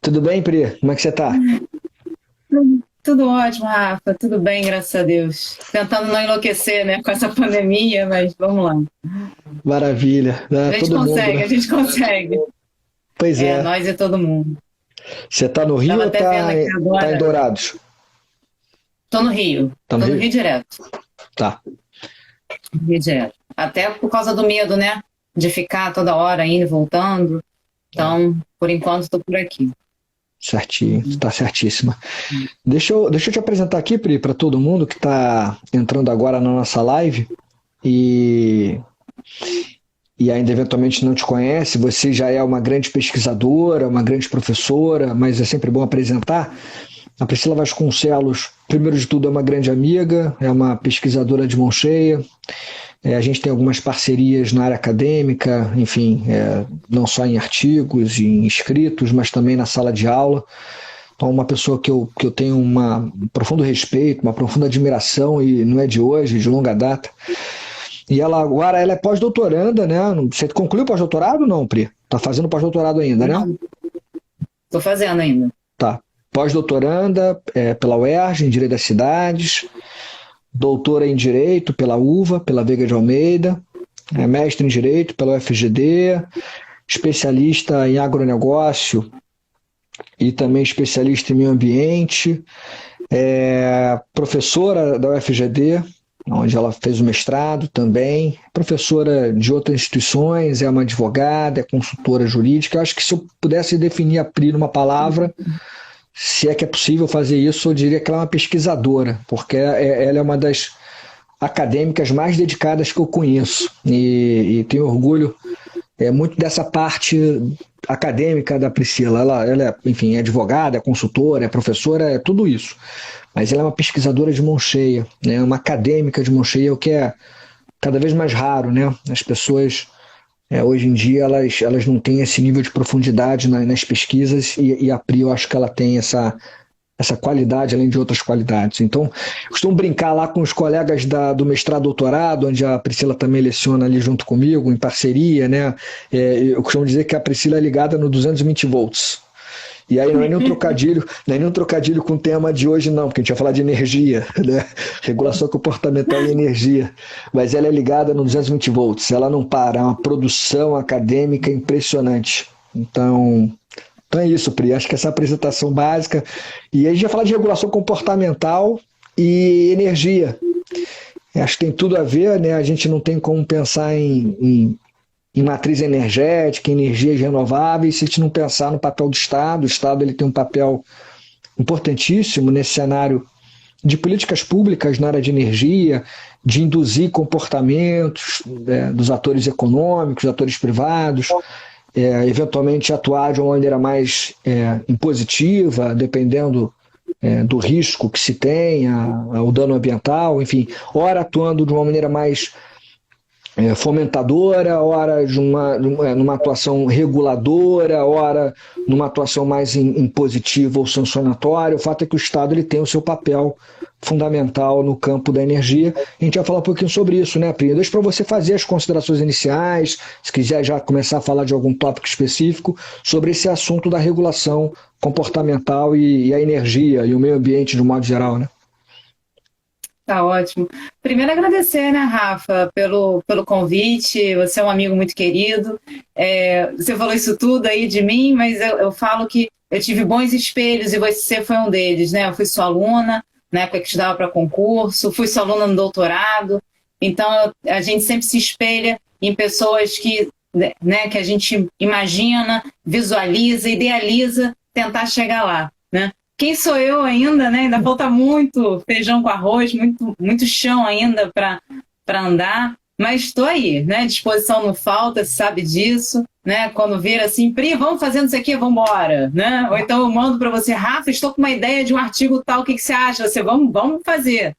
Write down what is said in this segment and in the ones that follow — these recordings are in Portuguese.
Tudo bem, Pri? Como é que você tá? Tudo ótimo, Rafa. Tudo bem, graças a Deus. Tentando não enlouquecer, né, com essa pandemia, mas vamos lá. Maravilha. A Ah, gente todo mundo, né? consegue, a gente consegue. Pois É, é. nós e todo mundo. Você tá no Rio Tava ou até vendo aqui tá em agora. Dourados? Tô no Rio. Tá no Tô no Rio? Rio direto. Tá. Rio direto. Até por causa do medo, né? De ficar toda hora indo e voltando. É, Então, por enquanto, tô por aqui. certinho. Tá certíssima. Deixa eu te apresentar aqui, Pri, para todo mundo que tá entrando agora na nossa live e, e ainda eventualmente não te conhece. Você já é uma grande pesquisadora, uma grande professora, mas é sempre bom apresentar. A Priscila Vasconcelos, primeiro de tudo, é uma grande amiga, é uma pesquisadora de mão cheia. A gente tem algumas parcerias na área acadêmica, enfim, não só em artigos, em escritos, mas também na sala de aula. Então, uma pessoa que eu tenho um profundo respeito, uma profunda admiração, e não é de hoje, é de longa data. E ela agora ela é pós-doutoranda, né? Você concluiu o pós-doutorado ou não, Pri? Tá fazendo pós-doutorado ainda, né? Não, tô fazendo ainda. Tá. Pós-doutoranda pela UERJ, em Direito das Cidades, doutora em Direito pela UVA, pela Veiga de Almeida, mestre em Direito pela UFGD, especialista em agronegócio e também especialista em meio ambiente, professora da UFGD, onde ela fez o mestrado também, professora de outras instituições, é uma advogada, é consultora jurídica. Eu acho que se eu pudesse definir a Pri numa palavra, se é que é possível fazer isso, eu diria que ela é uma pesquisadora, porque ela é uma das acadêmicas mais dedicadas que eu conheço e tenho orgulho muito dessa parte acadêmica da Priscila. Ela é, enfim, é advogada, é consultora, é professora, é tudo isso. Mas ela é uma pesquisadora de mão cheia, né? Uma acadêmica de mão cheia, o que é cada vez mais raro, né? As pessoas hoje em dia elas não têm esse nível de profundidade nas pesquisas e a Pri eu acho que ela tem essa qualidade, além de outras qualidades. Então, eu costumo brincar lá com os colegas do mestrado doutorado, onde a Priscila também leciona ali junto comigo, em parceria, né? Eu costumo dizer que a Priscila é ligada no 220 volts. E aí não é nenhum trocadilho, não é nenhum trocadilho com o tema de hoje, não, porque a gente vai falar de energia, né? Regulação comportamental e energia. Mas ela é ligada no 220 volts, ela não para, é uma produção acadêmica impressionante. Então é isso, Pri. Acho que essa é a apresentação básica. E aí a gente vai falar de regulação comportamental e energia. Acho que tem tudo a ver, né? A gente não tem como pensar em matriz energética, energias renováveis, se a gente não pensar no papel do Estado. O Estado ele tem um papel importantíssimo nesse cenário de políticas públicas na área de energia, de induzir comportamentos dos atores econômicos, dos atores privados, eventualmente atuar de uma maneira mais impositiva, dependendo do risco que se tenha, o dano ambiental, enfim, ora atuando de uma maneira mais fomentadora, ora numa atuação reguladora, ora numa atuação mais impositiva ou sancionatória. O fato é que o Estado ele tem o seu papel fundamental no campo da energia. A gente vai falar um pouquinho sobre isso, né, Pri? Deixa para você fazer as considerações iniciais, se quiser já começar a falar de algum tópico específico sobre esse assunto da regulação comportamental e a energia e o meio ambiente de um modo geral, né? Tá ótimo. Primeiro agradecer, né, Rafa, pelo convite. Você é um amigo muito querido. Você falou isso tudo aí de mim, mas eu falo que eu tive bons espelhos e você foi um deles, né? Eu fui sua aluna na época que estudava para concurso, fui sua aluna no doutorado. Então a gente sempre se espelha em pessoas que a gente imagina, visualiza, idealiza, tentar chegar lá, né? Quem sou eu ainda, né? Ainda falta muito feijão com arroz, muito chão ainda para andar, mas estou aí, né? Disposição não falta, você sabe disso, né? Quando vir assim, Pri, vamos fazendo isso aqui, vamos embora, né? Ou então eu mando para você, Rafa, estou com uma ideia de um artigo tal, o que você acha? Você, vamos fazer.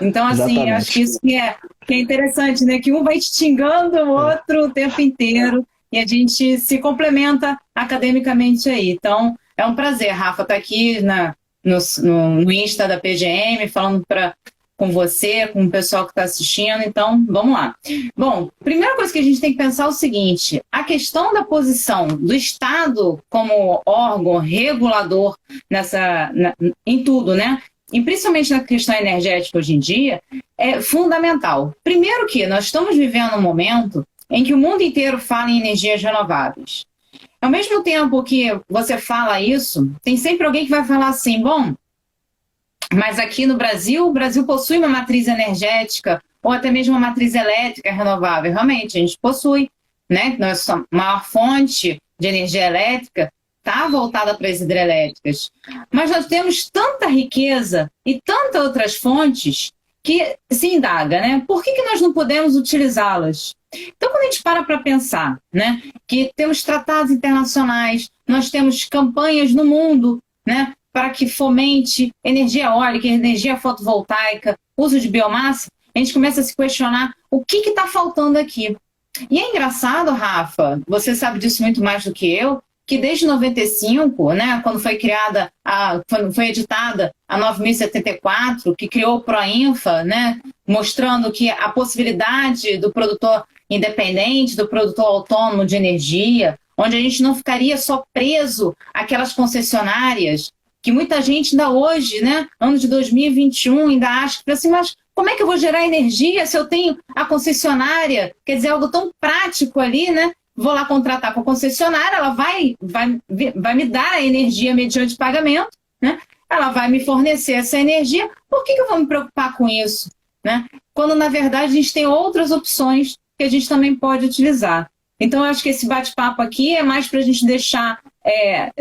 Então, assim, acho que Exatamente. isso que é interessante, né? Que um vai xingando o outro o tempo inteiro e a gente se complementa academicamente aí. Então, é um prazer, Rafa, estar aqui no Insta da PGM, falando para com você, com o pessoal que está assistindo, então vamos lá. Bom, primeira coisa que a gente tem que pensar é o seguinte: a questão da posição do Estado como órgão regulador em tudo, né? E principalmente na questão energética hoje em dia, é fundamental. Primeiro que nós estamos vivendo um momento em que o mundo inteiro fala em energias renováveis. Ao mesmo tempo que você fala isso, tem sempre alguém que vai falar assim, bom, mas aqui no Brasil, o Brasil possui uma matriz energética ou até mesmo uma matriz elétrica renovável. Realmente, a gente possui, né? Nossa maior fonte de energia elétrica está voltada para as hidrelétricas. Mas nós temos tanta riqueza e tantas outras fontes que se indaga, né? Por que nós não podemos utilizá-las? Então, quando a gente para pensar, né, que temos tratados internacionais, nós temos campanhas no mundo, né, para que fomente energia eólica, energia fotovoltaica, uso de biomassa, a gente começa a se questionar o que está faltando aqui. E é engraçado, Rafa, você sabe disso muito mais do que eu, que desde 95, né, quando foi criada, quando foi editada a 9.074, que criou o Proinfa, né, mostrando que a possibilidade do produtor independente, do produtor autônomo de energia, onde a gente não ficaria só preso àquelas concessionárias, que muita gente ainda hoje, né, ano de 2021, ainda acha que assim, mas como é que eu vou gerar energia se eu tenho a concessionária? Quer dizer, algo tão prático ali, né? Vou lá contratar com a concessionária, ela vai me dar a energia mediante pagamento, né? Ela vai me fornecer essa energia. Por que eu vou me preocupar com isso, né? Quando, na verdade, a gente tem outras opções que a gente também pode utilizar. Então, eu acho que esse bate-papo aqui é mais para a gente deixar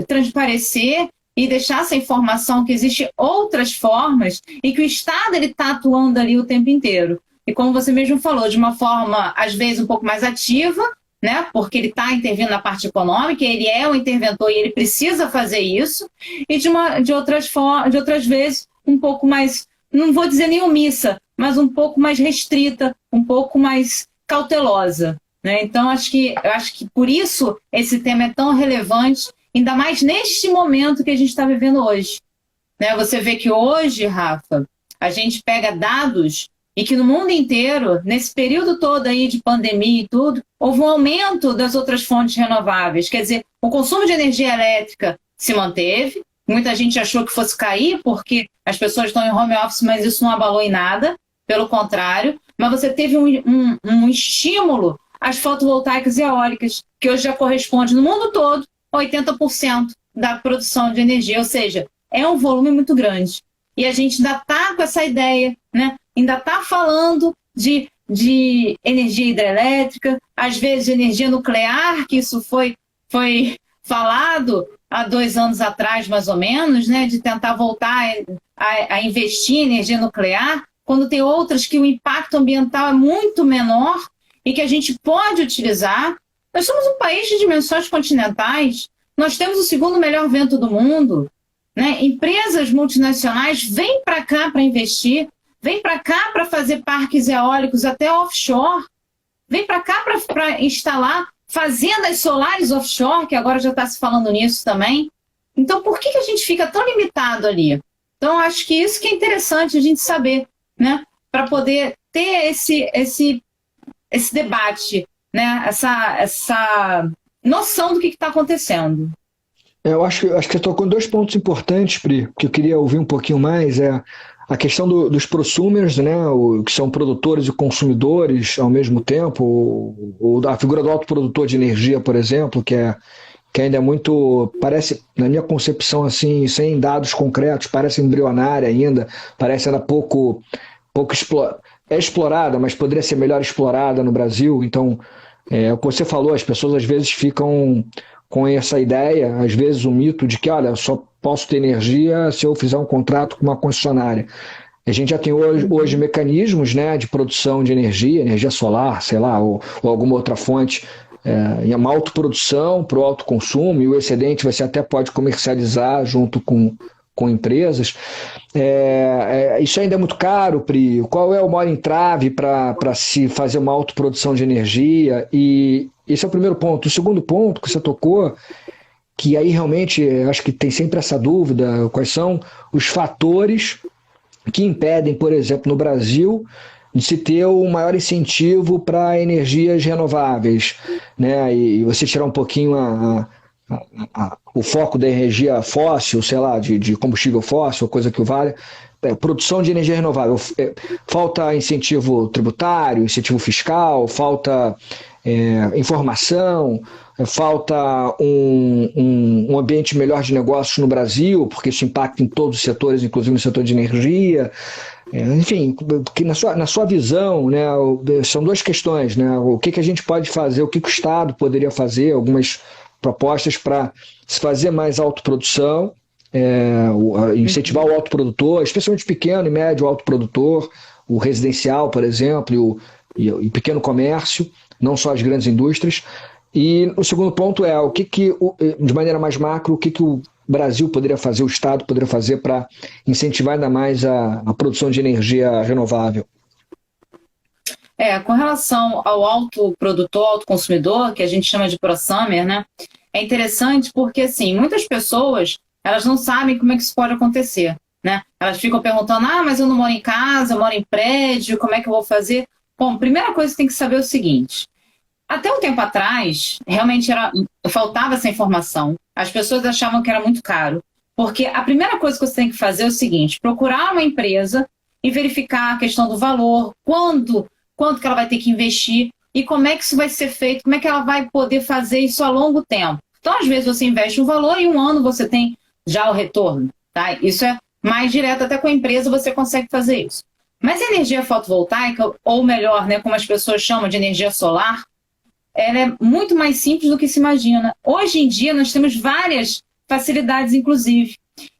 transparecer e deixar essa informação que existem outras formas e que o Estado está atuando ali o tempo inteiro. E como você mesmo falou, de uma forma, às vezes, um pouco mais ativa, né? Porque ele está intervindo na parte econômica, ele é o interventor e ele precisa fazer isso, e de outras vezes, um pouco mais, não vou dizer nem omissa, mas um pouco mais restrita, um pouco mais cautelosa, né? Então, eu acho que por isso esse tema é tão relevante, ainda mais neste momento que a gente está vivendo hoje, né? Você vê que hoje, Rafa, a gente pega dados e que no mundo inteiro, nesse período todo aí de pandemia e tudo, houve um aumento das outras fontes renováveis. Quer dizer, o consumo de energia elétrica se manteve, muita gente achou que fosse cair porque as pessoas estão em home office, mas isso não abalou em nada, pelo contrário, mas você teve um estímulo às fotovoltaicas e eólicas, que hoje já corresponde no mundo todo a 80% da produção de energia, ou seja, é um volume muito grande. E a gente ainda está com essa ideia, né? Ainda está falando de energia hidrelétrica, às vezes de energia nuclear, que isso foi falado há 2 anos atrás, mais ou menos, né? De tentar voltar a investir em energia nuclear, quando tem outras que o impacto ambiental é muito menor e que a gente pode utilizar. Nós somos um país de dimensões continentais, nós temos o segundo melhor vento do mundo, né? Empresas multinacionais vêm para cá para investir, vêm para cá para fazer parques eólicos até offshore, vêm para cá para instalar fazendas solares offshore, que agora já está se falando nisso também. Então, por que a gente fica tão limitado ali? Então, acho que isso que é interessante a gente saber, né? Para poder ter esse debate, né? Essa noção do que está acontecendo. Eu acho que você tocou em 2 pontos importantes, Pri, que eu queria ouvir um pouquinho mais. A questão dos prosumers, né, que são produtores e consumidores ao mesmo tempo, a figura do autoprodutor de energia, por exemplo, que ainda é muito, parece, na minha concepção, assim, sem dados concretos, parece embrionária ainda, parece ainda pouco explorada, mas poderia ser melhor explorada no Brasil. Então, o que você falou, as pessoas às vezes ficam com essa ideia, às vezes o mito de que, olha, só posso ter energia se eu fizer um contrato com uma concessionária. A gente já tem hoje mecanismos, né, de produção de energia solar, sei lá, ou alguma outra fonte, em uma autoprodução para o autoconsumo, e o excedente você até pode comercializar junto com empresas. Isso ainda é muito caro, Pri. Qual é o maior entrave para se fazer uma autoprodução de energia? E esse é o primeiro ponto. O segundo ponto que você tocou, que aí realmente acho que tem sempre essa dúvida, quais são os fatores que impedem, por exemplo, no Brasil, de se ter o maior incentivo para energias renováveis, né? E você tirar um pouquinho o foco da energia fóssil, sei lá, de combustível fóssil, coisa que o valha, produção de energia renovável. Falta incentivo tributário, incentivo fiscal, falta informação, falta um ambiente melhor de negócios no Brasil, porque isso impacta em todos os setores, inclusive no setor de energia. Enfim, que na sua visão, né, são duas questões, né? O que a gente pode fazer, o que o Estado poderia fazer, algumas propostas para se fazer mais autoprodução, incentivar o autoprodutor, especialmente o pequeno e médio autoprodutor, o residencial, por exemplo, e pequeno comércio, não só as grandes indústrias. E o segundo ponto é de maneira mais macro, o que o Brasil poderia fazer, o Estado poderia fazer para incentivar ainda mais a produção de energia renovável? Com relação ao autoprodutor, autoconsumidor, que a gente chama de prosumer, né? É interessante porque, assim, muitas pessoas, elas não sabem como é que isso pode acontecer, né? Elas ficam perguntando, mas eu não moro em casa, eu moro em prédio, como é que eu vou fazer? Bom, primeira coisa que tem que saber é o seguinte, até um tempo atrás, realmente faltava essa informação. As pessoas achavam que era muito caro. Porque a primeira coisa que você tem que fazer é o seguinte, procurar uma empresa e verificar a questão do valor, quanto que ela vai ter que investir e como é que isso vai ser feito, como é que ela vai poder fazer isso a longo tempo. Então, às vezes, você investe um valor e um ano você tem já o retorno. Tá? Isso é mais direto, até com a empresa você consegue fazer isso. Mas a energia fotovoltaica, ou melhor, né, como as pessoas chamam de energia solar, ela é muito mais simples do que se imagina. Hoje em dia, nós temos várias facilidades, inclusive.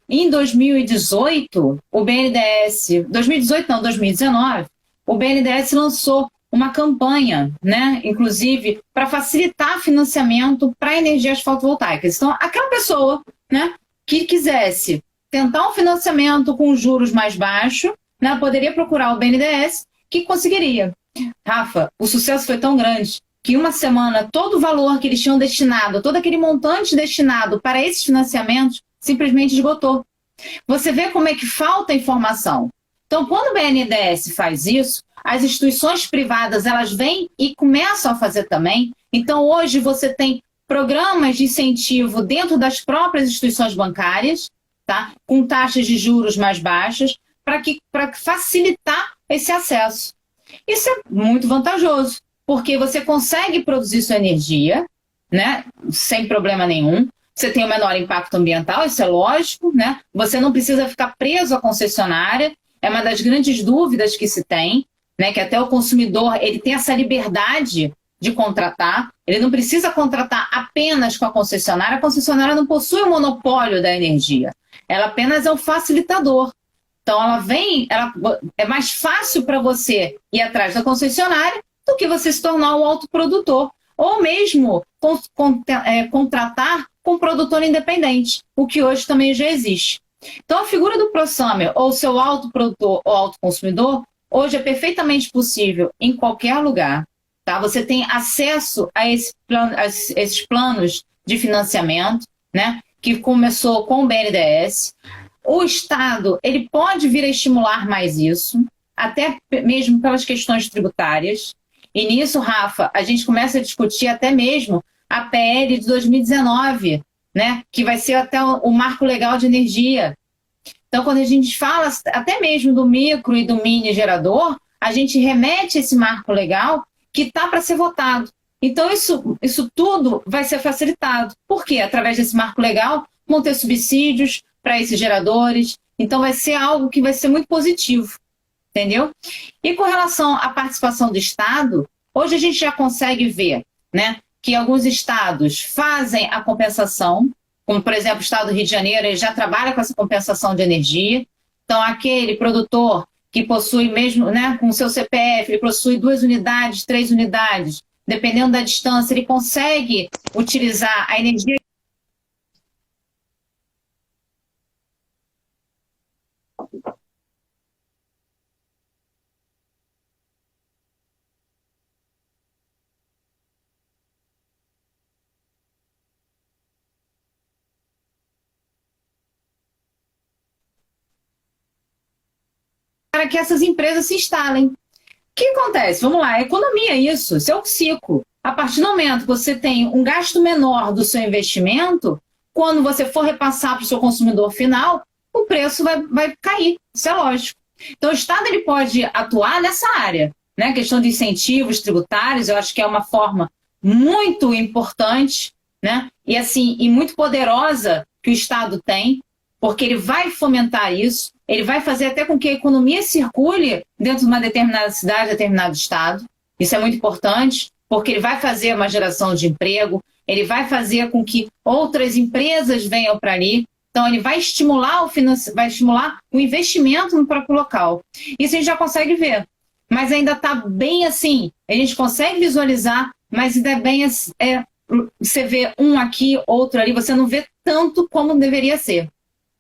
Em 2018, o BNDES, 2018 não, 2019, o BNDES lançou uma campanha, né, inclusive, para facilitar financiamento para energias fotovoltaicas. Então, aquela pessoa, né, que quisesse tentar um financiamento com juros mais baixos, né, poderia procurar o BNDES, que conseguiria. Rafa, o sucesso foi tão grande que uma semana todo o valor que eles tinham destinado, todo aquele montante destinado para esses financiamentos, simplesmente esgotou. Você vê como é que falta informação. Então, quando o BNDES faz isso, as instituições privadas elas vêm e começam a fazer também. Então, hoje você tem programas de incentivo dentro das próprias instituições bancárias, tá? Com taxas de juros mais baixas, para facilitar esse acesso. Isso é muito vantajoso, porque você consegue produzir sua energia, né, sem problema nenhum. Você tem o menor impacto ambiental, isso é lógico, né? Você não precisa ficar preso à concessionária, é uma das grandes dúvidas que se tem, né? Que até o consumidor ele tem essa liberdade de contratar, ele não precisa contratar apenas com a concessionária não possui o monopólio da energia, ela apenas é um facilitador. Então é mais fácil para você ir atrás da concessionária do que você se tornar um autoprodutor, ou mesmo contratar com um produtor independente, o que hoje também já existe. Então a figura do prosumer, ou seu autoprodutor ou autoconsumidor, hoje é perfeitamente possível em qualquer lugar. Tá? Você tem acesso a esses planos de financiamento, né, que começou com o BNDES. O Estado ele pode vir a estimular mais isso, até mesmo pelas questões tributárias. E nisso, Rafa, a gente começa a discutir até mesmo a PL de 2019, né, que vai ser até o marco legal de energia. Então, quando a gente fala até mesmo do micro e do mini gerador, a gente remete esse marco legal que está para ser votado. Então, isso tudo vai ser facilitado. Por quê? Através desse marco legal, vão ter subsídios para esses geradores. Então, vai ser algo que vai ser muito positivo, entendeu? E com relação à participação do Estado, hoje a gente já consegue ver, né, que alguns estados fazem a compensação, como, por exemplo, o estado do Rio de Janeiro, ele já trabalha com essa compensação de energia. Então, aquele produtor que possui mesmo, né, com o seu CPF, ele possui 2 unidades, 3 unidades, dependendo da distância, ele consegue utilizar a energia. para que essas empresas se instalem. O que acontece? Vamos lá, a economia é isso, isso é o ciclo. A partir do momento que você tem um gasto menor do seu investimento, quando você for repassar para o seu consumidor final, o preço vai cair, isso é lógico. Então o Estado ele pode atuar nessa área, né? A questão de incentivos tributários, eu acho que é uma forma muito importante, né? E muito poderosa que o Estado tem, porque ele vai fomentar isso, ele vai fazer até com que a economia circule dentro de uma determinada cidade, determinado estado. Isso é muito importante, porque ele vai fazer uma geração de emprego, ele vai fazer com que outras empresas venham para ali. Então, ele vai estimular o investimento no próprio local. Isso a gente já consegue ver. Mas ainda está bem assim, a gente consegue visualizar, mas ainda é bem... você vê um aqui, outro ali, você não vê tanto como deveria ser,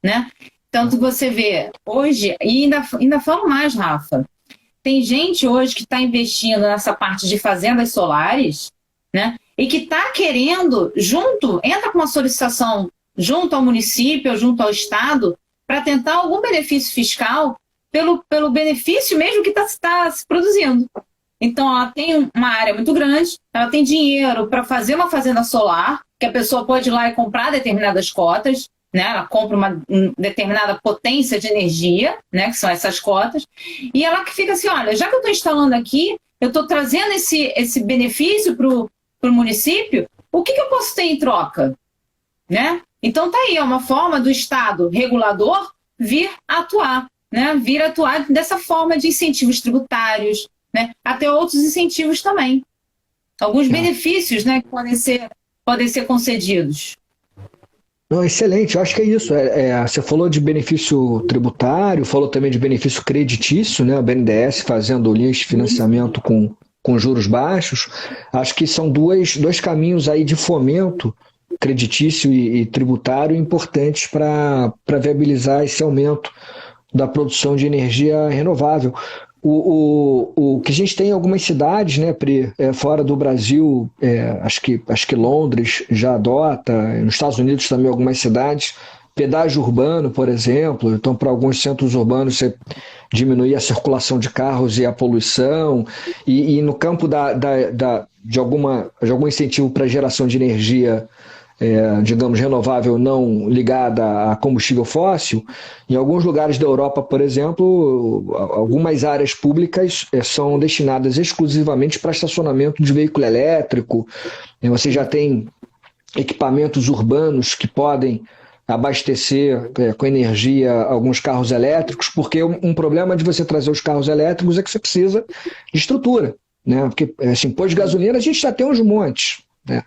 né? Tanto que você vê hoje, e ainda falo mais, Rafa, tem gente hoje que está investindo nessa parte de fazendas solares, né? E que está querendo, entra com uma solicitação junto ao município, junto ao Estado, para tentar algum benefício fiscal pelo benefício mesmo que está se produzindo. Então, ela tem uma área muito grande, ela tem dinheiro para fazer uma fazenda solar, que a pessoa pode ir lá e comprar determinadas cotas, né? Ela compra uma determinada potência de energia, né? Que são essas cotas, e ela que fica assim, olha, já que eu estou instalando aqui, eu estou trazendo esse benefício para o município, o que eu posso ter em troca? Né? Então tá aí, é uma forma do Estado regulador vir atuar, né? Vir atuar dessa forma de incentivos tributários, né? Até outros incentivos também. Alguns benefícios, né, que podem ser concedidos. Não, excelente, eu acho que é isso. Você falou de benefício tributário, falou também de benefício creditício, né? O BNDES fazendo linhas de financiamento com juros baixos. Acho que são dois caminhos aí de fomento creditício e tributário importantes para viabilizar esse aumento da produção de energia renovável. O que a gente tem em algumas cidades, né, Pri, fora do Brasil, acho que Londres já adota, nos Estados Unidos também algumas cidades, pedágio urbano, por exemplo, então para alguns centros urbanos você diminuir a circulação de carros e a poluição, e no campo de algum incentivo para geração de energia digamos, renovável não ligada a combustível fóssil, em alguns lugares da Europa, por exemplo, algumas áreas públicas são destinadas exclusivamente para estacionamento de veículo elétrico. Você já tem equipamentos urbanos que podem abastecer com energia alguns carros elétricos, porque um problema de você trazer os carros elétricos é que você precisa de estrutura, né? Porque, assim, pôr de gasolina a gente já tem uns montes, né?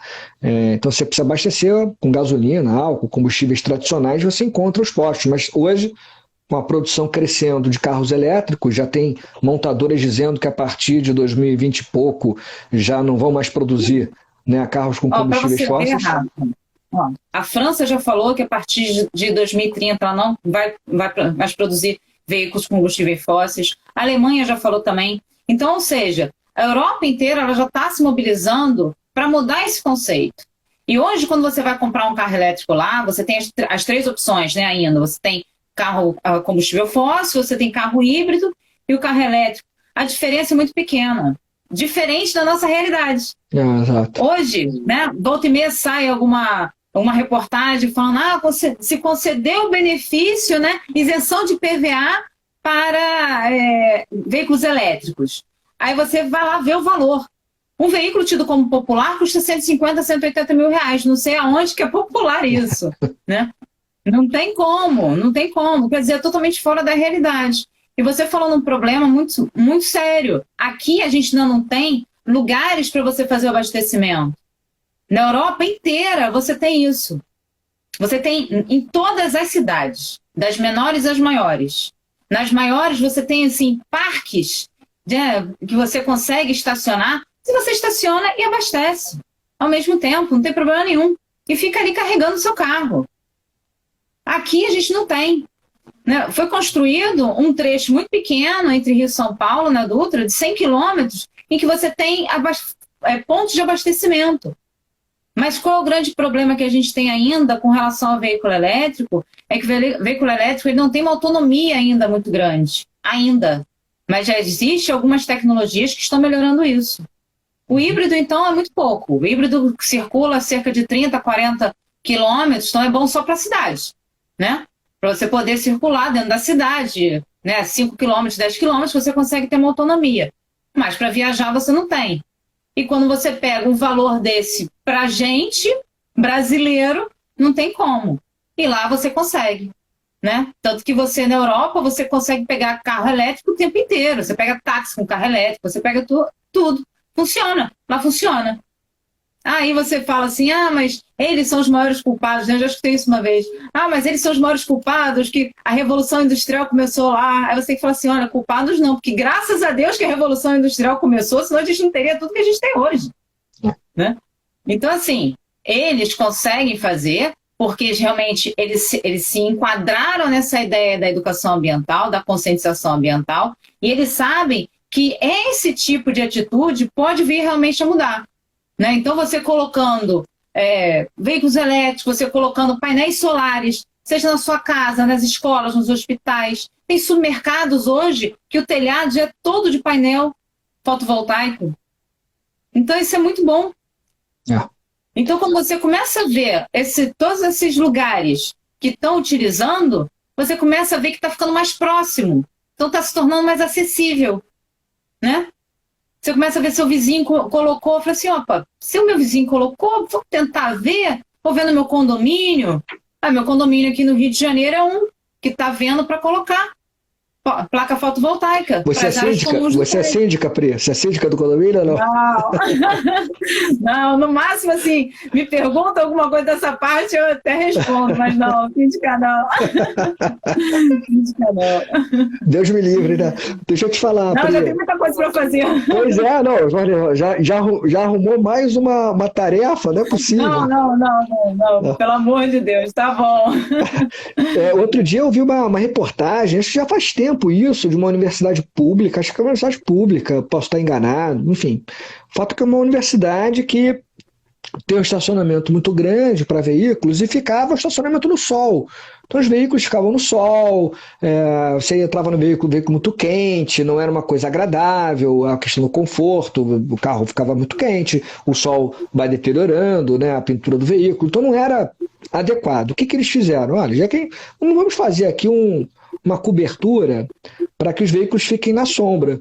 Então você precisa abastecer com gasolina, álcool, combustíveis tradicionais, você encontra os postos, mas hoje, com a produção crescendo de carros elétricos, já tem montadoras dizendo que a partir de 2020 e pouco já não vão mais produzir, né, carros com combustíveis fósseis. A França já falou que a partir de 2030 ela não vai mais produzir veículos com combustíveis fósseis. A Alemanha já falou também. Então, ou seja, a Europa inteira ela já está se mobilizando para mudar esse conceito. E hoje, quando você vai comprar um carro elétrico lá, você tem as três opções, né, ainda. Você tem carro a combustível fóssil, você tem carro híbrido e o carro elétrico. A diferença é muito pequena. Diferente da nossa realidade. Exato. Hoje, né, volta e meia sai uma reportagem falando se concedeu o benefício, né, isenção de PVA para veículos elétricos. Aí você vai lá ver o valor. Um veículo tido como popular custa 150, 180 mil reais. Não sei aonde que é popular isso, né? Não tem como. Quer dizer, é totalmente fora da realidade. E você falou num problema muito, muito sério. Aqui a gente não tem lugares para você fazer o abastecimento. Na Europa inteira você tem isso. Você tem em todas as cidades, das menores às maiores. Nas maiores você tem assim, parques que você consegue estacionar. Se você estaciona e abastece ao mesmo tempo, não tem problema nenhum. E fica ali carregando o seu carro. Aqui a gente não tem. Né? Foi construído um trecho muito pequeno entre Rio e São Paulo, na Dutra, de 100 quilômetros, em que você tem pontos de abastecimento. Mas qual é o grande problema que a gente tem ainda com relação ao veículo elétrico? É que o veículo elétrico ele não tem uma autonomia ainda muito grande. ainda. Mas já existem algumas tecnologias que estão melhorando isso. O híbrido, então, é muito pouco. O híbrido circula a cerca de 30, 40 quilômetros, então é bom só para a cidade, né? Para você poder circular dentro da cidade, né? 5 quilômetros, 10 quilômetros, você consegue ter uma autonomia. Mas para viajar você não tem. E quando você pega um valor desse para a gente, brasileiro, não tem como. E lá você consegue, né? Tanto que você, na Europa, você consegue pegar carro elétrico o tempo inteiro. Você pega táxi com carro elétrico, você pega tudo. Funciona, lá funciona. Aí você fala assim, mas eles são os maiores culpados, né? Eu já escutei isso uma vez. Mas eles são os maiores culpados, que a Revolução Industrial começou lá. Aí você tem que falar assim, olha, culpados não, porque graças a Deus que a Revolução Industrial começou, senão a gente não teria tudo que a gente tem hoje. Né? Então, assim, eles conseguem fazer, porque realmente eles se enquadraram nessa ideia da educação ambiental, da conscientização ambiental, e eles sabem que esse tipo de atitude pode vir realmente a mudar. Né? Então, você colocando veículos elétricos, você colocando painéis solares, seja na sua casa, nas escolas, nos hospitais. Tem supermercados hoje que o telhado já é todo de painel fotovoltaico. Então, isso é muito bom. Então, quando você começa a ver todos esses lugares que estão utilizando, você começa a ver que está ficando mais próximo. Então, está se tornando mais acessível. Né? Você começa a ver seu vizinho colocou, fala assim, opa, se o meu vizinho colocou, vou tentar ver, vou ver no meu condomínio. Meu condomínio aqui no Rio de Janeiro é um que está vendo para colocar placa fotovoltaica. Você é síndica? Você é síndica, Pri? Você é síndica do condomínio ou não? Não. Não, no máximo, assim, me pergunta alguma coisa dessa parte, eu até respondo, mas não, síndica não. Síndica não. Deus me livre, né? Deixa eu te falar, não, Pri. já tem muita coisa para fazer. Pois é, não, já arrumou mais uma tarefa, não é possível. Não, pelo amor de Deus, tá bom. Outro dia eu vi uma reportagem, isso já faz tempo isso, de uma universidade pública, acho que é uma universidade pública, posso estar enganado, enfim. O fato é que é uma universidade que tem um estacionamento muito grande para veículos e ficava o estacionamento no sol. Então os veículos ficavam no sol, você entrava no veículo muito quente, não era uma coisa agradável, a questão do conforto, o carro ficava muito quente, o sol vai deteriorando, né, a pintura do veículo, então não era adequado. O que eles fizeram? Olha, já que não vamos fazer aqui uma cobertura para que os veículos fiquem na sombra.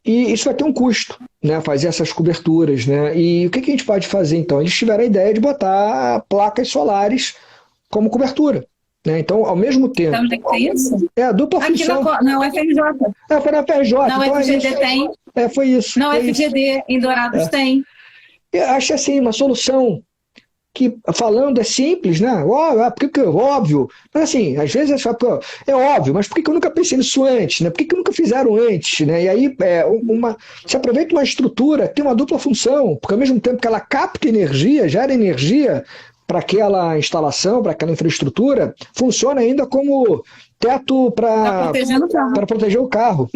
E isso vai ter um custo, né, fazer essas coberturas. Né? E o que a gente pode fazer, então? Eles tiveram a ideia de botar placas solares como cobertura. Né? Então, ao mesmo tempo... Então tem que ter isso? A dupla função. Na UFRJ. Foi na UFRJ. Na UFGD tem. Foi isso. Na UFGD, em Dourados tem. Eu acho assim, uma solução que, falando, é simples, né? Porque óbvio. Mas assim, às vezes é óbvio, mas por que eu nunca pensei nisso antes? Né? Por que nunca fizeram antes? Né? E aí se aproveita uma estrutura que tem uma dupla função, porque ao mesmo tempo que ela capta energia, gera energia para aquela instalação, para aquela infraestrutura, funciona ainda como teto para proteger o carro.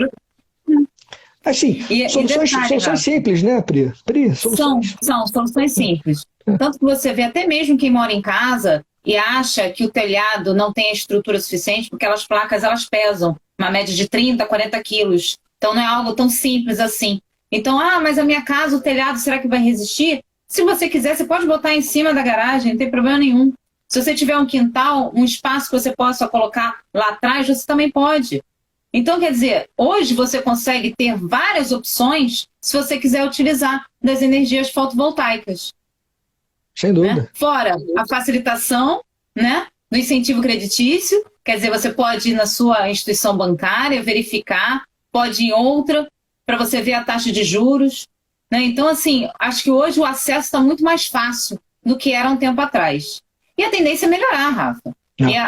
Assim, soluções simples, né, Pri? São soluções simples. Tanto que você vê até mesmo quem mora em casa e acha que o telhado não tem a estrutura suficiente, porque aquelas placas elas pesam uma média de 30, 40 quilos. Então não é algo tão simples assim. Então, mas a minha casa, o telhado, será que vai resistir? Se você quiser, você pode botar em cima da garagem, não tem problema nenhum. Se você tiver um quintal, um espaço que você possa colocar lá atrás, você também pode. Então, quer dizer, hoje você consegue ter várias opções se você quiser utilizar das energias fotovoltaicas. Sem dúvida. Né? Fora a facilitação, né, do incentivo creditício, quer dizer, você pode ir na sua instituição bancária, verificar, pode ir em outra, para você ver a taxa de juros. Né? Então, assim, acho que hoje o acesso está muito mais fácil do que era um tempo atrás. E a tendência é melhorar, Rafa.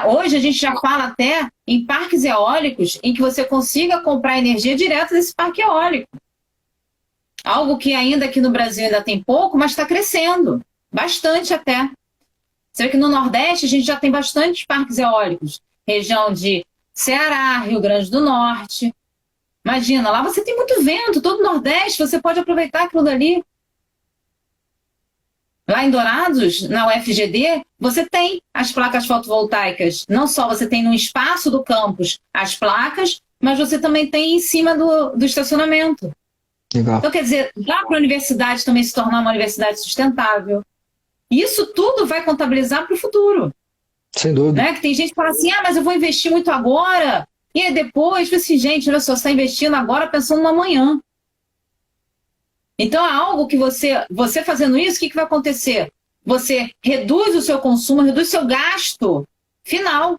Hoje a gente já fala até em parques eólicos em que você consiga comprar energia direto desse parque eólico. Algo que ainda aqui no Brasil ainda tem pouco, mas está crescendo. Bastante até. Você vê que no Nordeste a gente já tem bastante parques eólicos. Região de Ceará, Rio Grande do Norte. Imagina, lá você tem muito vento, todo o Nordeste, você pode aproveitar aquilo dali. Lá em Dourados, na UFGD, você tem as placas fotovoltaicas. Não só você tem no espaço do campus as placas, mas você também tem em cima do estacionamento. Legal. Então, quer dizer, dá para a universidade também se tornar uma universidade sustentável. Isso tudo vai contabilizar para o futuro. Sem dúvida. Né? Que tem gente que fala assim, mas eu vou investir muito agora, e aí depois, assim, gente, olha só, você está investindo agora pensando no amanhã. Então, é algo que você fazendo isso, o que vai acontecer? Você reduz o seu consumo, reduz o seu gasto final.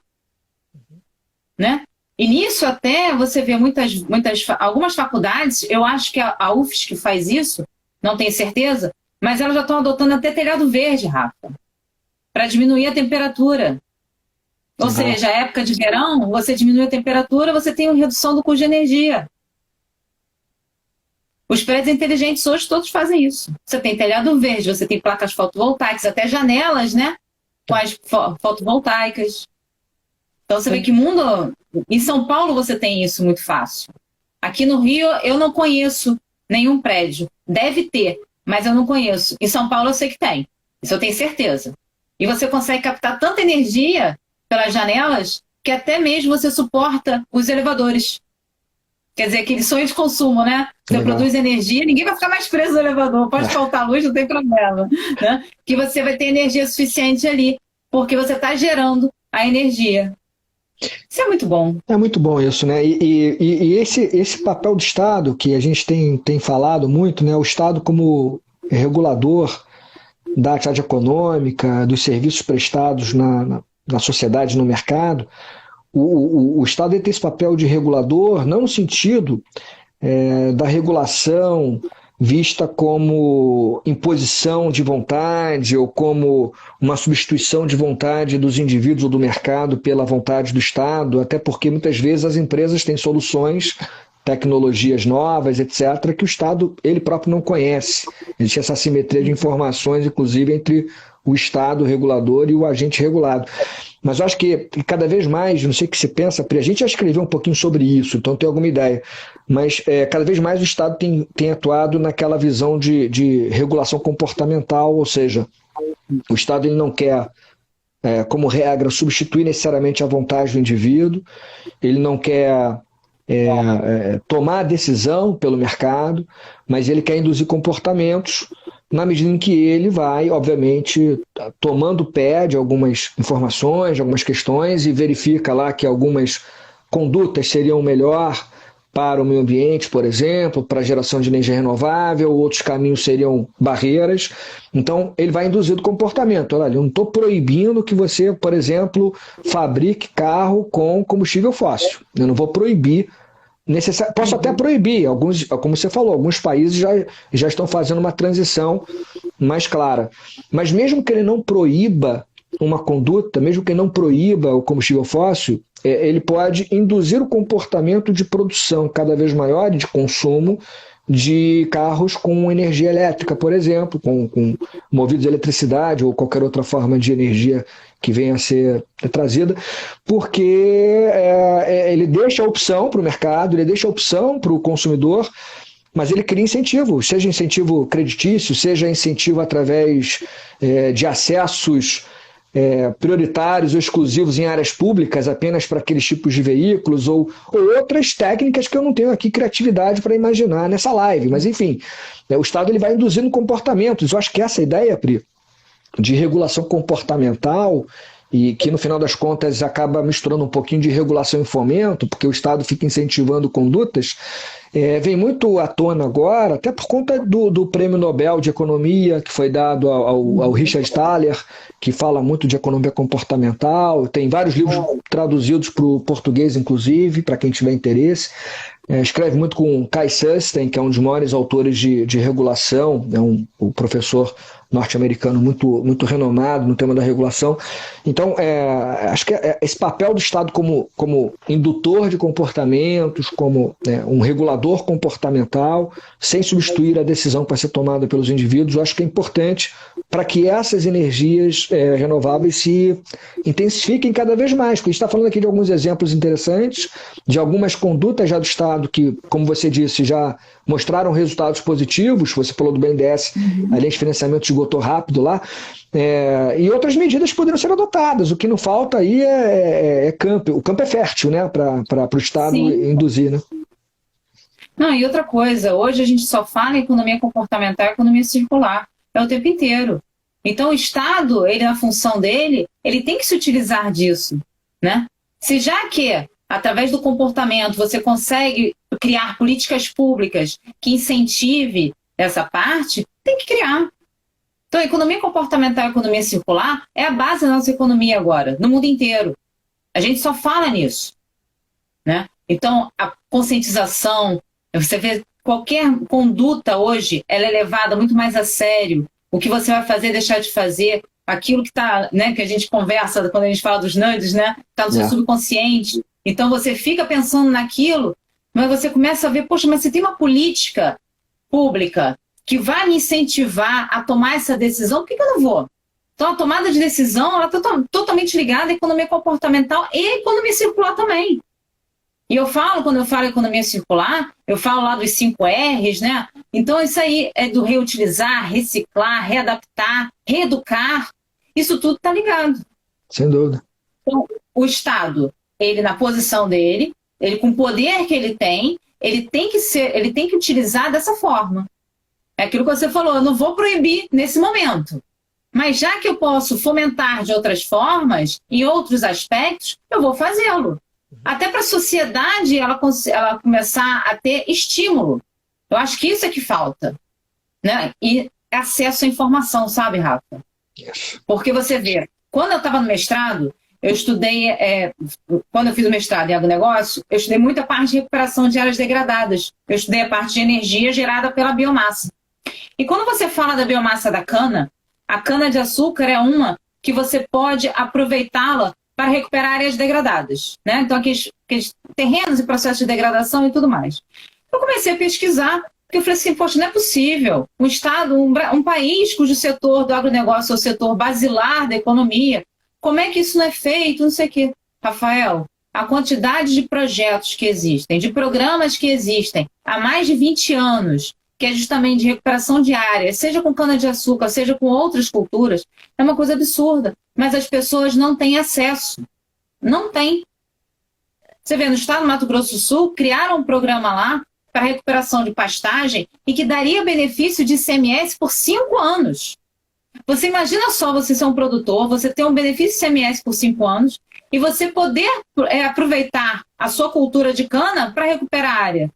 Né? E nisso até você vê algumas faculdades, eu acho que a UFSC faz isso, não tenho certeza, mas elas já estão adotando até telhado verde, Rafa, para diminuir a temperatura. Ou seja, a época de verão, você diminui a temperatura, você tem uma redução do custo de energia. Os prédios inteligentes hoje todos fazem isso. Você tem telhado verde, você tem placas fotovoltaicas, até janelas, né? Com as fotovoltaicas. Então você vê que mundo... Em São Paulo você tem isso muito fácil. Aqui no Rio eu não conheço nenhum prédio. Deve ter, mas eu não conheço. Em São Paulo eu sei que tem. Isso eu tenho certeza. E você consegue captar tanta energia pelas janelas que até mesmo você suporta os elevadores. Quer dizer, aquele sonho de consumo, né? Você produz energia, ninguém vai ficar mais preso no elevador. Pode faltar luz, não tem problema. Né? Que você vai ter energia suficiente ali, porque você está gerando a energia. Isso é muito bom. É muito bom isso, né? E esse papel do Estado, que a gente tem falado muito, né? O Estado como regulador da atividade econômica, dos serviços prestados na sociedade, no mercado, o Estado tem esse papel de regulador, não no sentido da regulação vista como imposição de vontade ou como uma substituição de vontade dos indivíduos ou do mercado pela vontade do Estado, até porque muitas vezes as empresas têm soluções, tecnologias novas, etc., que o Estado ele próprio não conhece. Existe essa assimetria de informações, inclusive, entre o Estado o regulador e o agente regulado. Mas eu acho que cada vez mais, não sei o que se pensa, a gente já escreveu um pouquinho sobre isso, então tem alguma ideia, mas cada vez mais o Estado tem atuado naquela visão de regulação comportamental, ou seja, o Estado ele não quer, como regra, substituir necessariamente a vontade do indivíduo, ele não quer tomar a decisão pelo mercado, mas ele quer induzir comportamentos na medida em que ele vai, obviamente, tomando pé de algumas informações, de algumas questões e verifica lá que algumas condutas seriam melhor para o meio ambiente, por exemplo, para a geração de energia renovável, outros caminhos seriam barreiras. Então, ele vai induzir o comportamento. Olha, eu não estou proibindo que você, por exemplo, fabrique carro com combustível fóssil. Eu não vou proibir. Posso até proibir, alguns, como você falou, alguns países já estão fazendo uma transição mais clara. Mas mesmo que ele não proíba uma conduta, mesmo que ele não proíba o combustível fóssil, ele pode induzir o comportamento de produção cada vez maior de consumo de carros com energia elétrica, por exemplo, com movidos a eletricidade ou qualquer outra forma de energia que venha a ser trazida, porque ele deixa a opção para o mercado, ele deixa a opção para o consumidor, mas ele cria incentivo, seja incentivo creditício, seja incentivo através de acessos prioritários ou exclusivos em áreas públicas apenas para aqueles tipos de veículos ou outras técnicas que eu não tenho aqui criatividade para imaginar nessa live, mas enfim, o Estado ele vai induzindo comportamentos. Eu acho que essa ideia, Pri, de regulação comportamental e que no final das contas acaba misturando um pouquinho de regulação e fomento, porque o Estado fica incentivando condutas, vem muito à tona agora, até por conta do Prêmio Nobel de Economia que foi dado ao Richard Thaler, que fala muito de economia comportamental, tem vários livros traduzidos para o português, inclusive, para quem tiver interesse. Escreve muito com Kai Susten, que é um dos maiores autores de regulação, é um professor norte-americano muito renomado no tema da regulação. Então, acho que esse papel do Estado como indutor de comportamentos, como um regulador comportamental, sem substituir a decisão para ser tomada pelos indivíduos, eu acho que é importante para que essas energias renováveis se intensifiquem cada vez mais. Porque a gente está falando aqui de alguns exemplos interessantes, de algumas condutas já do Estado que, como você disse, já mostraram resultados positivos. Você falou do BNDES, a lei de financiamento de esgotou rápido lá. E outras medidas poderiam ser adotadas. O que não falta aí é campo. O campo é fértil, né, para o Estado induzir, né? Não, e outra coisa, hoje a gente só fala em economia comportamental e economia circular, o tempo inteiro. Então o Estado, ele na função dele, ele tem que se utilizar disso, né? Se já que, através do comportamento, você consegue criar políticas públicas que incentive essa parte, tem que criar. Então a economia comportamental e a economia circular é a base da nossa economia agora, no mundo inteiro. A gente só fala nisso, né? Então a conscientização, você vê qualquer conduta hoje, ela é levada muito mais a sério. O que você vai fazer, deixar de fazer, aquilo que está, né, que a gente conversa quando a gente fala dos nudges, né? Está no seu subconsciente. Então você fica pensando naquilo, mas você começa a ver, poxa, mas você tem uma política pública que vai me incentivar a tomar essa decisão, por que eu não vou? Então a tomada de decisão ela está totalmente ligada à economia comportamental e à economia circular também. E eu falo, quando eu falo economia circular, eu falo lá dos 5 R's, né? Então isso aí é do reutilizar, reciclar, readaptar, reeducar. Isso tudo está ligado. Sem dúvida. Então, o Estado, ele na posição dele, ele com o poder que ele tem que utilizar dessa forma. É aquilo que você falou, eu não vou proibir nesse momento. Mas já que eu posso fomentar de outras formas, em outros aspectos, eu vou fazê-lo. Até para a sociedade ela começar a ter estímulo. Eu acho que isso é que falta, né? E acesso à informação, sabe, Rafa? Porque você vê, quando eu estava no mestrado, eu estudei, quando eu fiz o mestrado em agronegócio, eu estudei muita parte de recuperação de áreas degradadas. Eu estudei a parte de energia gerada pela biomassa. E quando você fala da biomassa da cana, a cana-de-açúcar é uma que você pode aproveitá-la para recuperar áreas degradadas, né? Então, aqueles terrenos e processos de degradação e tudo mais. Eu comecei a pesquisar, porque eu falei assim, poxa, não é possível. Um Estado, um país cujo setor do agronegócio é o setor basilar da economia, como é que isso não é feito? Não sei o quê. Rafael, a quantidade de projetos que existem, de programas que existem há mais de 20 anos, que é justamente de recuperação de áreas, seja com cana-de-açúcar, seja com outras culturas, é uma coisa absurda. Mas as pessoas não têm acesso. Não tem. Você vê, no estado do Mato Grosso do Sul, criaram um programa lá para recuperação de pastagem e que daria benefício de ICMS por 5 anos. Você imagina só você ser um produtor, você ter um benefício de ICMS por 5 anos e você poder aproveitar a sua cultura de cana para recuperar a área.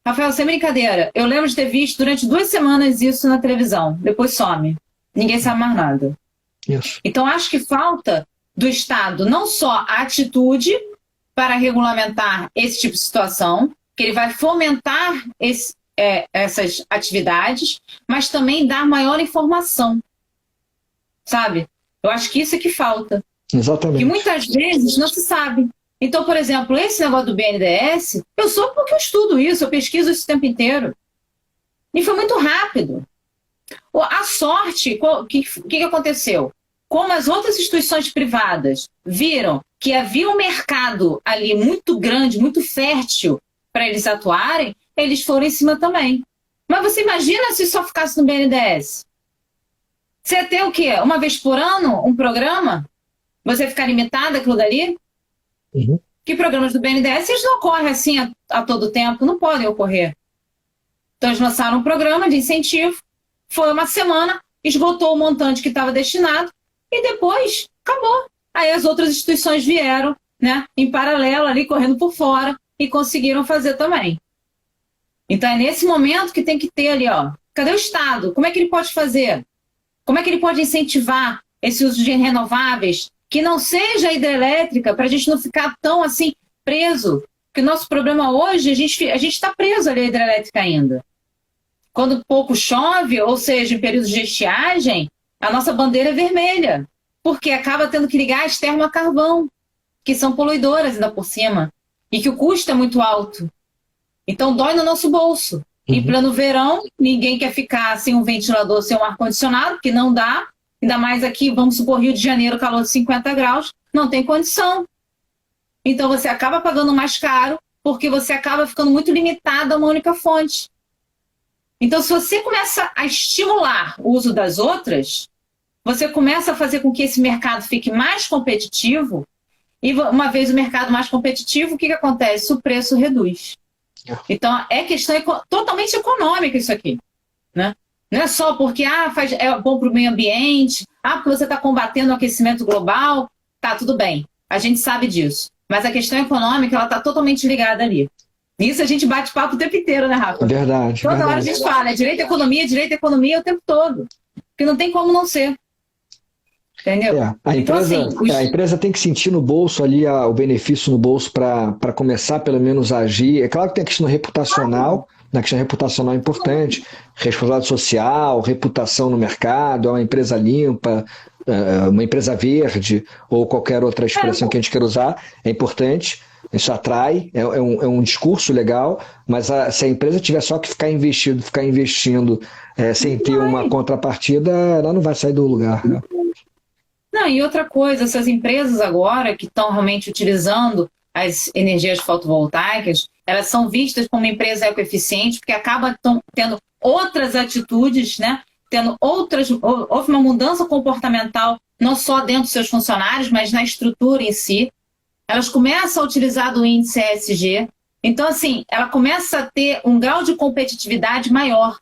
Rafael, sem brincadeira, eu lembro de ter visto durante 2 semanas isso na televisão, depois some. Ninguém sabe mais nada. Isso. Então, acho que falta do Estado não só a atitude para regulamentar esse tipo de situação, que ele vai fomentar essas atividades, mas também dar maior informação. Sabe? Eu acho que isso é que falta. Exatamente. Que muitas vezes não se sabe. Então, por exemplo, esse negócio do BNDES, eu sou porque eu estudo isso, eu pesquiso isso o tempo inteiro. E foi muito rápido. A sorte, o que aconteceu? Como as outras instituições privadas viram que havia um mercado ali muito grande, muito fértil para eles atuarem, eles foram em cima também. Mas você imagina se só ficasse no BNDES? Você ia ter o quê? Uma vez por ano, um programa? Você ia ficar limitado àquilo dali? Uhum. Que programas do BNDES, eles não ocorrem assim a todo tempo, não podem ocorrer. Então eles lançaram um programa de incentivo, foi uma semana, esgotou o montante que estava destinado e depois acabou. Aí as outras instituições vieram, né, em paralelo ali, correndo por fora e conseguiram fazer também. Então é nesse momento que tem que ter ali, ó, cadê o Estado? Como é que ele pode fazer? Como é que ele pode incentivar esse uso de renováveis? Que não seja hidrelétrica, para a gente não ficar tão assim preso. Porque o nosso problema hoje, a gente está preso ali à hidrelétrica ainda. Quando pouco chove, ou seja, em períodos de estiagem, a nossa bandeira é vermelha. Porque acaba tendo que ligar as termas a carvão, que são poluidoras ainda por cima. E que o custo é muito alto. Então dói no nosso bolso. Uhum. Em pleno verão, ninguém quer ficar sem um ventilador, sem um ar-condicionado, que não dá. Ainda mais aqui, vamos supor, Rio de Janeiro, calor de 50 graus, não tem condição. Então você acaba pagando mais caro, porque você acaba ficando muito limitado a uma única fonte. Então, se você começa a estimular o uso das outras, você começa a fazer com que esse mercado fique mais competitivo, e uma vez o mercado mais competitivo, o que acontece? O preço reduz. Então, é questão totalmente econômica isso aqui, né? Não é só porque é bom para o meio ambiente, porque você está combatendo o aquecimento global, tá, tudo bem, a gente sabe disso. Mas a questão econômica, ela está totalmente ligada ali. Nisso a gente bate papo o tempo inteiro, né, Rafa? Verdade. Toda hora a gente fala, direito à economia o tempo todo. Porque não tem como não ser. Entendeu? A empresa tem que sentir no bolso ali o benefício no bolso para começar pelo menos a agir. É claro que tem a questão reputacional, na questão reputacional é importante, responsabilidade social, reputação no mercado, é uma empresa limpa, uma empresa verde, ou qualquer outra expressão que a gente queira usar, é importante, isso atrai, é um discurso legal, mas se a empresa tiver só que ficar investindo sem ter uma contrapartida, ela não vai sair do lugar, né? Não, e outra coisa, essas empresas agora que estão realmente utilizando as energias fotovoltaicas, elas são vistas como empresa ecoeficiente, porque acabam tendo outras atitudes, né? Houve uma mudança comportamental, não só dentro dos seus funcionários, mas na estrutura em si. Elas começam a utilizar o índice ESG. Então, assim, ela começa a ter um grau de competitividade maior,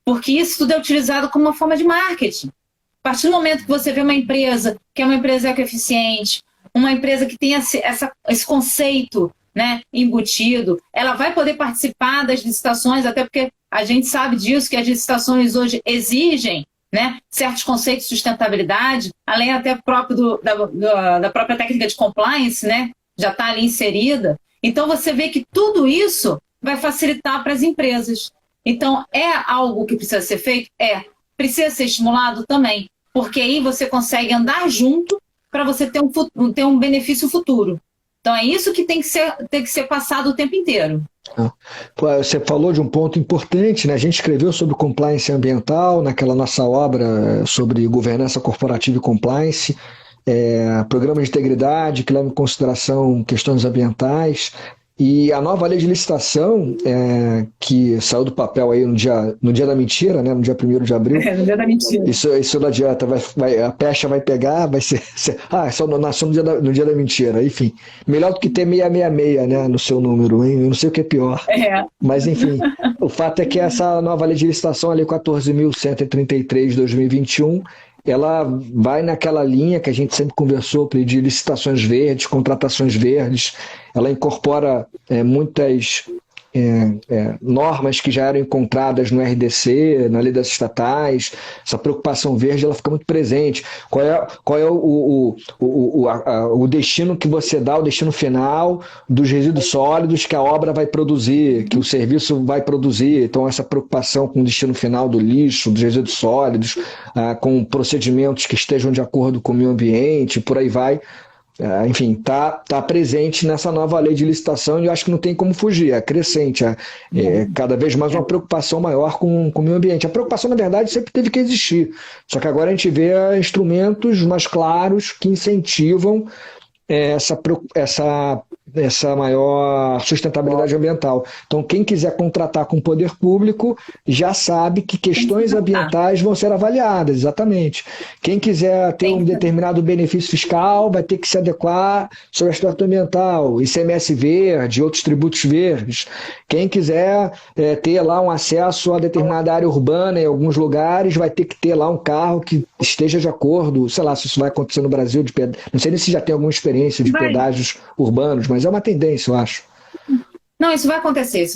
porque isso tudo é utilizado como uma forma de marketing. A partir do momento que você vê uma empresa que é uma empresa ecoeficiente, uma empresa que tem esse conceito, né, embutido, ela vai poder participar das licitações, até porque a gente sabe disso, que as licitações hoje exigem, né, certos conceitos de sustentabilidade, além até próprio da própria técnica de compliance, né, já está ali inserida. Então você vê que tudo isso vai facilitar para as empresas. Então é algo que precisa ser feito? Precisa ser estimulado também, porque aí você consegue andar junto para você ter um benefício futuro. Então é isso que tem que ser passado o tempo inteiro. Você falou de um ponto importante, né? A gente escreveu sobre compliance ambiental naquela nossa obra sobre governança corporativa e compliance, programa de integridade que leva em consideração questões ambientais. E a nova lei de licitação, que saiu do papel aí no dia da mentira, né, no dia 1º de abril. No dia da mentira. Isso não adianta, a pecha vai pegar, vai ser só nasceu no dia da mentira. Enfim, melhor do que ter 666, né, no seu número, hein? Eu não sei o que é pior. Mas, enfim, o fato é que essa nova lei de licitação, a lei 14.133 de 2021, ela vai naquela linha que a gente sempre conversou, de licitações verdes, contratações verdes. Ela incorpora muitas normas que já eram encontradas no RDC, na lei das estatais. Essa preocupação verde ela fica muito presente. Qual é o destino que você dá, o destino final dos resíduos sólidos que a obra vai produzir, que o serviço vai produzir. Então essa preocupação com o destino final do lixo, dos resíduos sólidos, com procedimentos que estejam de acordo com o meio ambiente, por aí vai. Enfim, tá presente nessa nova lei de licitação e eu acho que não tem como fugir, é crescente, cada vez mais uma preocupação maior com o meio ambiente. A preocupação, na verdade, sempre teve que existir, só que agora a gente vê instrumentos mais claros que incentivam essa maior sustentabilidade ambiental. Então, quem quiser contratar com o poder público já sabe que questões ambientais vão ser avaliadas, exatamente. Quem quiser ter um determinado benefício fiscal vai ter que se adequar sobre o aspecto ambiental, ICMS verde, outros tributos verdes. Quem quiser ter lá um acesso a determinada área urbana em alguns lugares vai ter que ter lá um carro que esteja de acordo, sei lá se isso vai acontecer no Brasil, não sei nem se já tem alguma experiência de pedágios urbanos, mas é uma tendência, eu acho. Não, isso vai acontecer.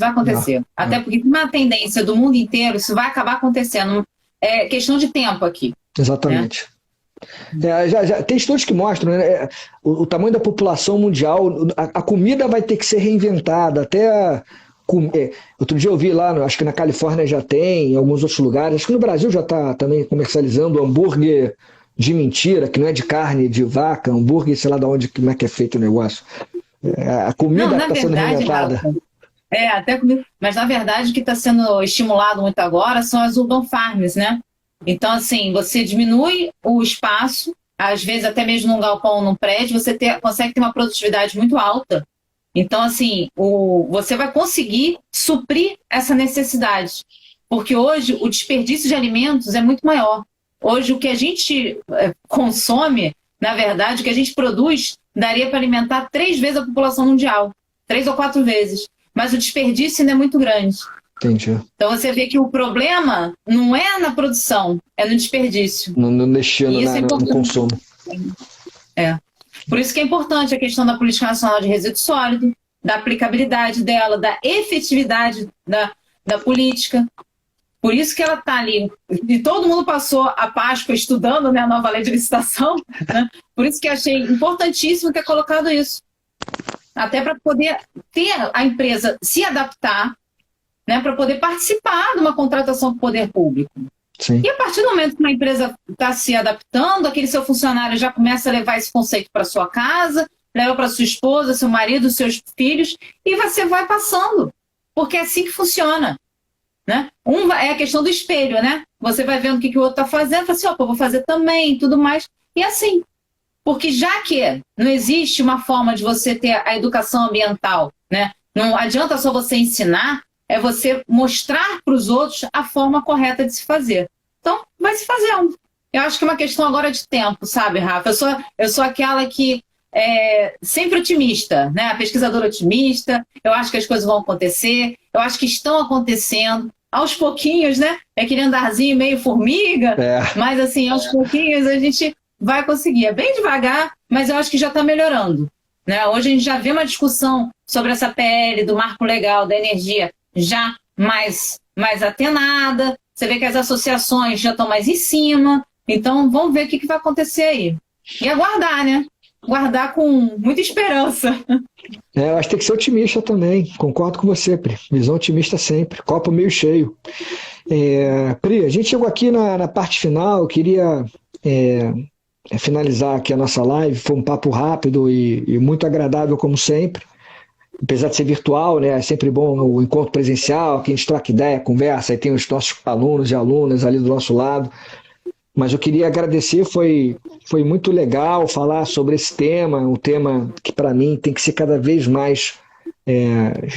Até porque tem uma tendência do mundo inteiro, isso vai acabar acontecendo. É questão de tempo aqui. Exatamente. Já tem estudos que mostram, né, o tamanho da população mundial, a comida vai ter que ser reinventada, até... Outro dia eu vi lá, acho que na Califórnia já tem, em alguns outros lugares, acho que no Brasil já está também comercializando hambúrguer de mentira, que não é de carne de vaca, hambúrguer, sei lá de onde, como é que é feito o negócio. A comida está sendo reinventada. Até comida. Mas na verdade o que está sendo estimulado muito agora são as urban farms, né? Então, assim, você diminui o espaço, às vezes até mesmo num galpão, num prédio, você consegue ter uma produtividade muito alta. Então, assim, você vai conseguir suprir essa necessidade. Porque hoje o desperdício de alimentos é muito maior. Hoje o que a gente consome, na verdade, o que a gente produz, daria para alimentar 3 vezes a população mundial. 3 ou 4 vezes. Mas o desperdício ainda é muito grande. Entendi. Então você vê que o problema não é na produção, é no desperdício. Não mexendo no consumo. Por isso que é importante a questão da Política Nacional de Resíduo Sólido, da aplicabilidade dela, da efetividade da política. Por isso que ela está ali. E todo mundo passou a Páscoa estudando, né, a nova lei de licitação. Né? Por isso que achei importantíssimo ter colocado isso. Até para poder ter a empresa se adaptar, né, para poder participar de uma contratação com o poder público. Sim. E a partir do momento que uma empresa está se adaptando, aquele seu funcionário já começa a levar esse conceito para sua casa, leva para sua esposa, seu marido, seus filhos, e você vai passando. Porque é assim que funciona. Né? É a questão do espelho, né? Você vai vendo o que o outro está fazendo, fala assim, opa, eu vou fazer também, e tudo mais. E assim. Porque já que não existe uma forma de você ter a educação ambiental, né? Não adianta só você ensinar, é você mostrar para os outros a forma correta de se fazer. Então, vai se fazendo. Eu acho que é uma questão agora de tempo, sabe, Rafa? Eu sou aquela que é sempre otimista, né? A pesquisadora otimista, eu acho que as coisas vão acontecer, eu acho que estão acontecendo, aos pouquinhos, né? É aquele andarzinho meio formiga, mas assim, aos pouquinhos a gente vai conseguir. É bem devagar, mas eu acho que já está melhorando. Né? Hoje a gente já vê uma discussão sobre essa PL do marco legal da energia já mais atenada. Você vê que as associações já estão mais em cima. Então, vamos ver o que vai acontecer aí. E aguardar, né? Guardar com muita esperança. Eu acho que tem que ser otimista também. Concordo com você, Pri. Visão otimista sempre. Copo meio cheio. Pri, a gente chegou aqui na parte final. Eu queria finalizar aqui a nossa live. Foi um papo rápido e muito agradável, como sempre. Apesar de ser virtual, né? É sempre bom o encontro presencial, que a gente troca ideia, conversa, aí tem os nossos alunos e alunas ali do nosso lado. Mas eu queria agradecer, foi muito legal falar sobre esse tema, um tema que para mim tem que ser cada vez mais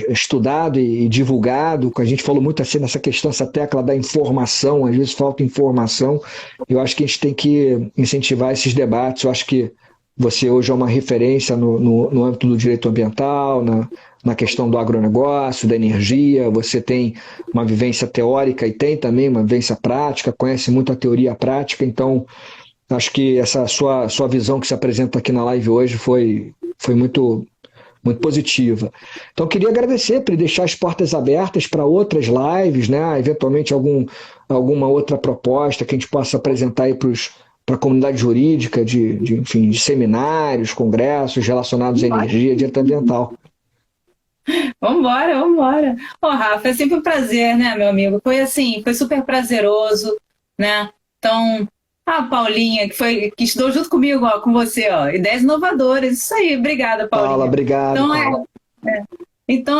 estudado e divulgado. A gente falou muito assim nessa questão, essa tecla da informação, às vezes falta informação. Eu acho que a gente tem que incentivar esses debates. Eu acho que você hoje é uma referência no âmbito do direito ambiental, na questão do agronegócio, da energia, você tem uma vivência teórica e tem também uma vivência prática, conhece muito a teoria e a prática, então acho que essa sua visão que se apresenta aqui na live hoje foi muito, muito positiva. Então queria agradecer por deixar as portas abertas para outras lives, né? Eventualmente alguma outra proposta que a gente possa apresentar aí para a comunidade jurídica, enfim, de seminários, congressos relacionados à energia e direito ambiental. Vambora. Rafa, é sempre um prazer, né, meu amigo? Foi super prazeroso, né? Então, a Paulinha, que estudou junto comigo, com você, ideias inovadoras, isso aí, obrigada, Paulinha. Paula, obrigado. Então,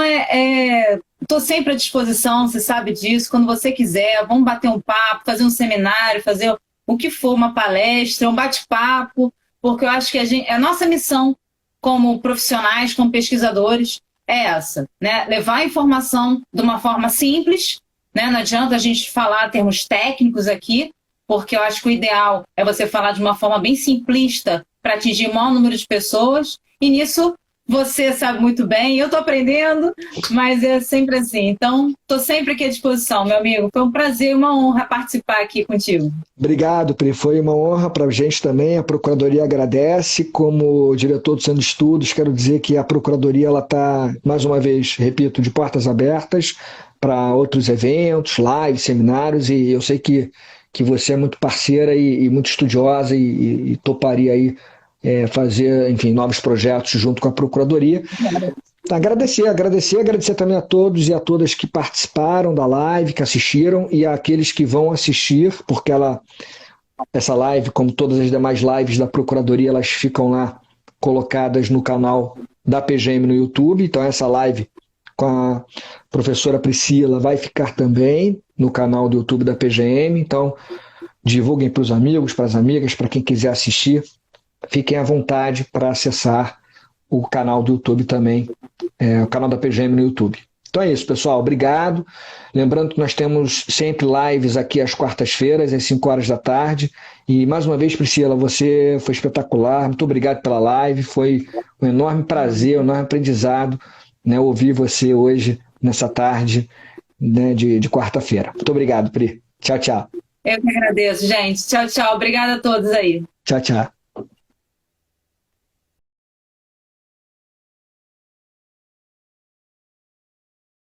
estou sempre à disposição, você sabe disso, quando você quiser, vamos bater um papo, fazer um seminário, fazer o que for, uma palestra, um bate-papo, porque eu acho que a nossa missão como profissionais, como pesquisadores, é essa, né? Levar a informação de uma forma simples, né? Não adianta a gente falar termos técnicos aqui, porque eu acho que o ideal é você falar de uma forma bem simplista para atingir o maior número de pessoas, e nisso você sabe muito bem, eu estou aprendendo, mas é sempre assim. Então, estou sempre aqui à disposição, meu amigo. Foi um prazer e uma honra participar aqui contigo. Obrigado, Pri. Foi uma honra para a gente também. A Procuradoria agradece. Como diretor do Centro de Estudos, quero dizer que a Procuradoria está, mais uma vez, repito, de portas abertas para outros eventos, lives, seminários, e eu sei que você é muito parceira e muito estudiosa e toparia aí fazer, enfim, novos projetos junto com a Procuradoria. Agradecer também a todos e a todas que participaram da live, que assistiram, e àqueles que vão assistir, porque essa live, como todas as demais lives da Procuradoria, elas ficam lá colocadas no canal da PGM no YouTube. Então essa live com a professora Priscila vai ficar também no canal do YouTube da PGM. Então divulguem para os amigos, para as amigas, para quem quiser assistir. Fiquem à vontade para acessar o canal do YouTube também, o canal da PGM no YouTube. Então é isso, pessoal. Obrigado. Lembrando que nós temos sempre lives aqui às quartas-feiras, às 5 horas da tarde. E mais uma vez, Priscila, você foi espetacular. Muito obrigado pela live. Foi um enorme prazer, um enorme aprendizado, né, ouvir você hoje, nessa tarde, né, de quarta-feira. Muito obrigado, Pri. Tchau, tchau. Eu que agradeço, gente. Tchau, tchau. Obrigada a todos aí. Tchau, tchau.